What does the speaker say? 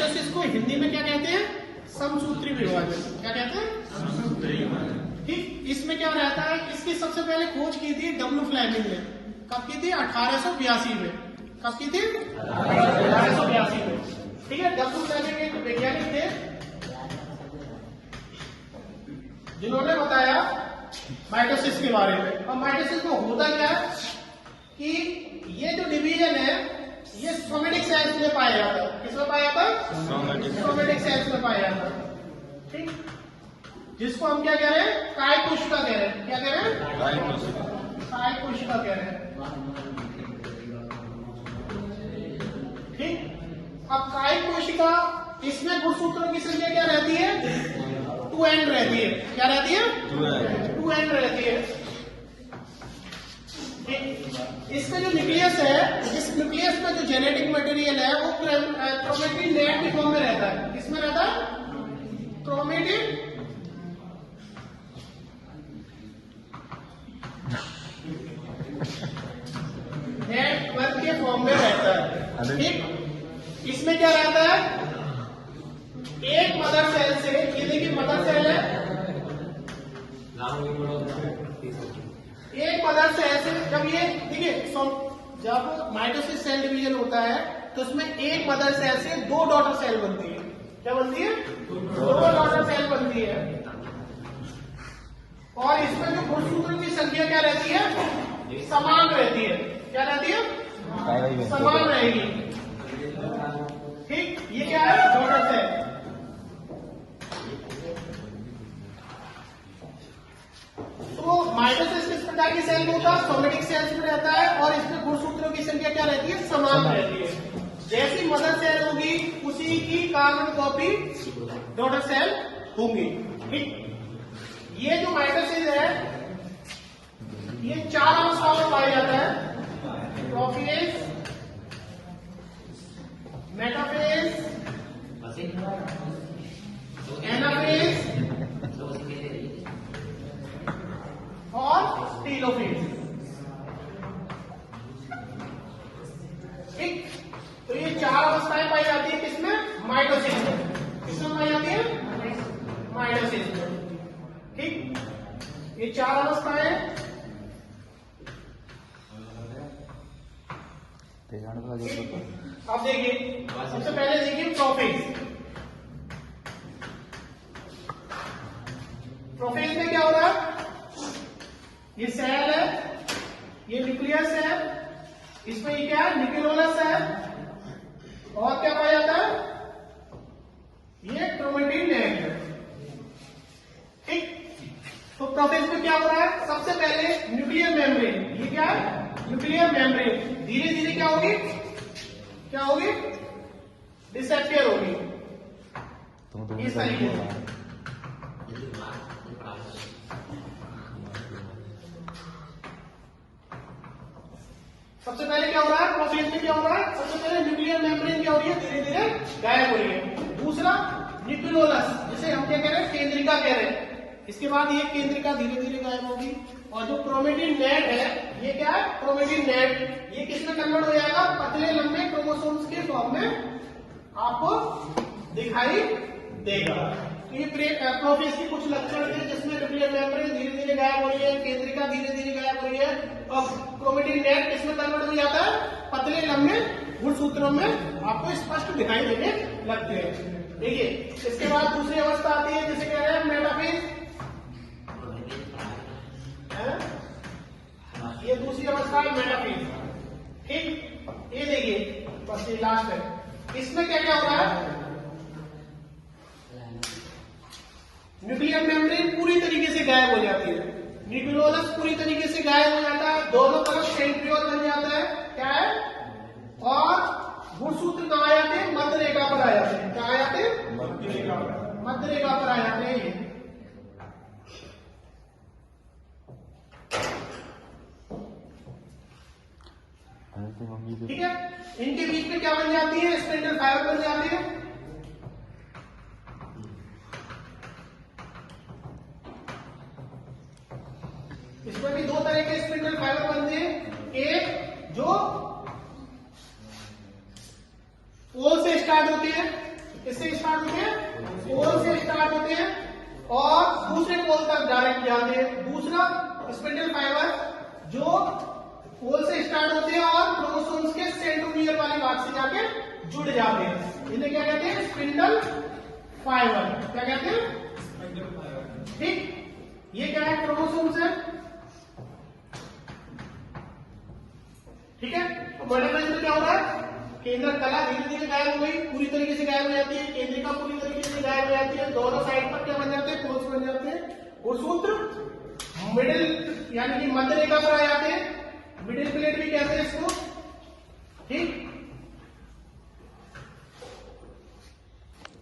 Mitosis को हिंदी में क्या कहते हैं? समसूत्री विभाजन। क्या कहते हैं? समसूत्री विभाजन। ठीक, इसमें क्या रहता है? इसकी सबसे पहले खोज की थी डब्ल्यू फ्लेमिंग ने। कब की थी? 1882 में। कब की थी? 1882 में। ठीक है, डब्ल्यू फ्लेमिंग एक वैज्ञानिक थे जिन्होंने बताया माइटोसिस के बारे में। और माइटोसिस में होता क्या है कि ये जो डिवीजन है ये सोमेटिक सेल्स में पाया जाता है। किसमें पाया जाता है? सोमेटिक सेल्स में पाया जाता है। ठीक, जिसको हम क्या कह रहे हैं? काय कोशिका कह रहे हैं। क्या कह रहे हैं? काय कोशिका कह रहे हैं। ठीक, अब काय कोशिका इसमें गुणसूत्रों की संख्या क्या रहती है? 2n रहती है। क्या रहती है? 2n रहती है। इसका जो न्यूक्लियस है, इस न्यूक्लियस में जो जेनेटिक मटेरियल है वो क्रोमेटिन नेट के फॉर्म में रहता है। किसमें रहता है? क्रोमेटिन नेटवर्क के फॉर्म में रहता है। ठीक, इसमें क्या रहता है? एक मदर सेल से, ये देखिए मदर सेल है, एक मदर सेल से जब ये देखिए जब माइटोसिस सेल डिवीजन होता है तो उसमें एक मदर सेल से 2 डॉटर सेल बनती है। क्या बनती है? 2 डॉटर सेल बनती है। और इसमें जो गुणसूत्रों की संख्या क्या रहती है? समान रहती है। क्या रहती है? समान रहेगी। ठीक, ये क्या है? Daughter cell. तो माइटोसिस किस प्रकार की सेल में होता है? सोमेटिक सेल्स में रहता है और इसमें गुणसूत्रों की संख्या क्या रहती है? समान रहती है। जैसी मदर सेल होगी उसी की कार्बन कॉपी डॉटर सेल होंगी। ठीक, ये जो माइटोसिस है ये 4 अवस्थाओं में पाया जाता है। प्रोफेज, मेटाफेज, एनाफेज और टेलोफेज। ठीक, तो ये 4 अवस्थाएं पाई जाती है किसमें? माइटोसिस में। किसमें पाई जाती है? माइटोसिस में। ठीक, ये 4 अवस्थाएं। अब देखिए, सबसे पहले देखिए प्रोफेज। प्रोफेज में क्या हो रहा है? ये सेल है, ये न्यूक्लियस है, इसमें ये क्या है? न्यूक्लियोलस है। और क्या पाया जाता है? ये क्रोमेटिन नेट है। ठीक, तो प्रोसेस में क्या हो रहा है? सबसे पहले न्यूक्लियर मेम्ब्रेन, ये क्या है? न्यूक्लियर मेम्ब्रेन धीरे धीरे क्या होगी? क्या होगी? डिसअपियर होगी इस तरीके से। सबसे पहले क्या हो रहा है? प्रोसेस में क्या हो रहा है? सबसे पहले न्यूक्लियर मेम्ब्रेन क्या हो रही है? धीरे धीरे गायब हो रही है। दूसरा न्यूक्लियोलस, जिसे हम क्या कह रहे हैं? केंद्रिका कह रहे हैं। इसके बाद ये केंद्रिका धीरे धीरे गायब होगी और जो क्रोमेटिन नेट है ये क्या है? क्रोमेटिन नेट ये किसमें कन्वर्ट हो जाएगा? पतले लंबे क्रोमोसोम्स के फॉर्म में आपको दिखाई देगा। तो ये प्रोफेज के कुछ लक्षण थे जिसमें न्यूक्लियर मेम्ब्रेन धीरे धीरे गायब हो रही है, केंद्रिका धीरे धीरे गायब हो रही है और क्रोमेटिन नेट किसमें कन्वर्ट हो जाता है? पतले लंबे गुणसूत्रों में आपको स्पष्ट दिखाई देने लगते हैं। देखिए, इसके बाद दूसरी अवस्था आती है जिसे कह रहे हैं मेटाफेज। ये दूसरी अवस्था है मेटाफेज। ठीक, ये देखिए बस ये लास्ट है। इसमें क्या क्या हो रहा है? न्यूक्लियर मेम्ब्रेन पूरी तरीके से गायब हो जाती है, न्यूक्लियोलस पूरी तरीके से गायब हो जाता है, दोनों तरफ सेंट्रियोल बन जाता है। क्या है? और गुणसूत्र कहाँ आ जाते हैं? मध्य रेखा पर आ जाते हैं। कहाँ आ जाते हैं? मध्य रेखा पर। मध्य रेखा पर आ जाते हैं ये। ठीक है, इनके बीच में क्या बन जाती है? स्पिंडल फाइबर बन जाती है। इसमें भी 2 तरह के स्पिंडल फाइबर बनते हैं। एक जो पोल से स्टार्ट होती है, किससे स्टार्ट होते हैं? पोल से स्टार्ट होते हैं और दूसरे पोल तक डायरेक्ट जाते हैं। दूसरा स्पिंडल फाइबर जो पोल से स्टार्ट होते हैं और क्रोमोसोम्स के सेंट्रोमियर वाली बात से जाके जुड़ जाते हैं। इन्हें क्या कहते हैं? Spindle fibre. क्या कहते हैं? Spindle fibre. ठीक, ये क्या है? क्रोमोसोम्स है। ठीक है, तो मल्टीप्लाइज में क्या हो रहा है? केंद्रक कला धीरे धीरे गायब हो गई, पूरी तरीके से गायब हो जाती है, केंद्रिका पूरी तरीके से गायब हो जाती है, दोनों साइड पर क्या बन जाते हैं? पोल्स बन जाते हैं और सूत्र मिडिल यानी कि मध्य रेखा पर आ जाते हैं। मिडिल प्लेट भी कहते हैं इसको। ठीक,